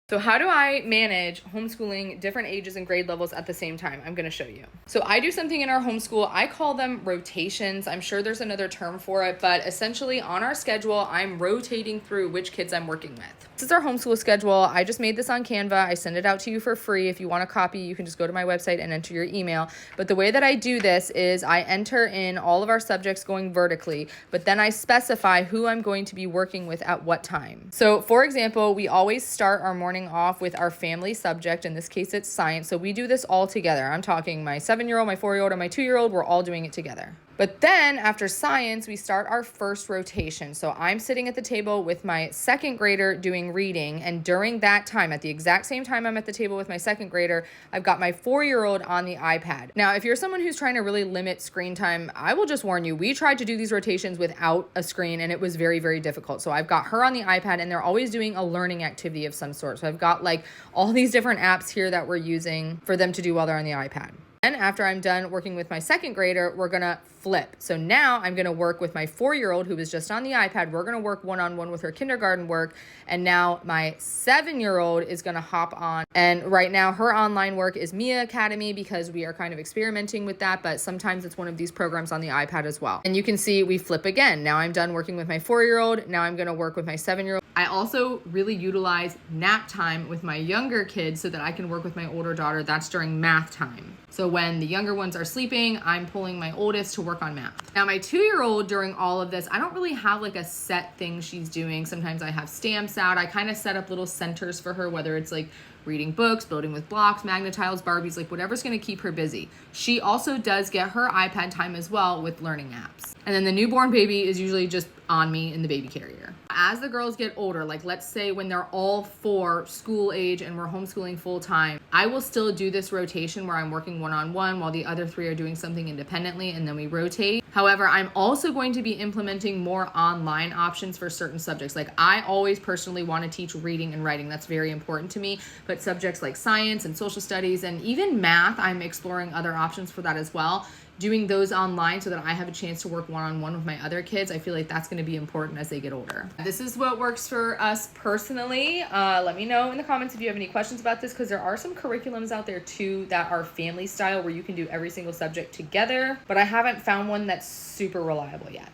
So how do I manage homeschooling different ages and grade levels at the same time? I'm going to show you. So I do something in our homeschool. I call them rotations. I'm sure there's another term for it, but essentially on our schedule, I'm rotating through which kids I'm working with. This is our homeschool schedule. I just made this on Canva. I send it out to you for free. If you want a copy, you can just go to my website and enter your email. But the way that I do this is I enter in all of our subjects going vertically, but then I specify who I'm going to be working with at what time. So for example, we always start our morning off with our family subject. In this case, it's science. So we do this all together. I'm talking my 7-year-old, my 4-year-old, and my 2-year-old. We're all doing it together. But then after science, we start our first rotation. So I'm sitting at the table with my 2nd grader doing reading. And during that time, at the exact same time I'm at the table with my 2nd grader, I've got my 4-year-old on the iPad. Now, if you're someone who's trying to really limit screen time, I will just warn you, we tried to do these rotations without a screen and it was very, very difficult. So I've got her on the iPad and they're always doing a learning activity of some sort. So I've got like all these different apps here that we're using for them to do while they're on the iPad. And after I'm done working with my 2nd grader, we're going to flip. So now I'm going to work with my 4-year-old who was just on the iPad. We're going to work one-on-one with her kindergarten work. And now my 7-year-old is going to hop on. And right now her online work is Mia Academy because we are kind of experimenting with that. But sometimes it's one of these programs on the iPad as well. And you can see we flip again. Now I'm done working with my 4-year-old. Now I'm going to work with my 7-year-old. I also really utilize nap time with my younger kids so that I can work with my older daughter. That's during math time. So when the younger ones are sleeping, I'm pulling my oldest to work on math. Now my 2-year-old during all of this, I don't really have like a set thing she's doing. Sometimes I have stamps out. I kind of set up little centers for her, whether it's like reading books, building with blocks, magnet tiles, Barbies, like whatever's going to keep her busy. She also does get her iPad time as well with learning apps. And then the newborn baby is usually just on me in the baby carrier. As the girls get older, like let's say when they're all 4 school age and we're homeschooling full time, I will still do this rotation where I'm working one-on-one while the other 3 are doing something independently and then we rotate. However, I'm also going to be implementing more online options for certain subjects. Like I always personally want to teach reading and writing. That's very important to me. But subjects like science and social studies and even math, I'm exploring other options for that as well. Doing those online so that I have a chance to work one-on-one with my other kids. I feel like that's going to be important as they get older. This is what works for us personally. Let me know in the comments if you have any questions about this because there are some curriculums out there too that are family style where you can do every single subject together, but I haven't found one that's super reliable yet.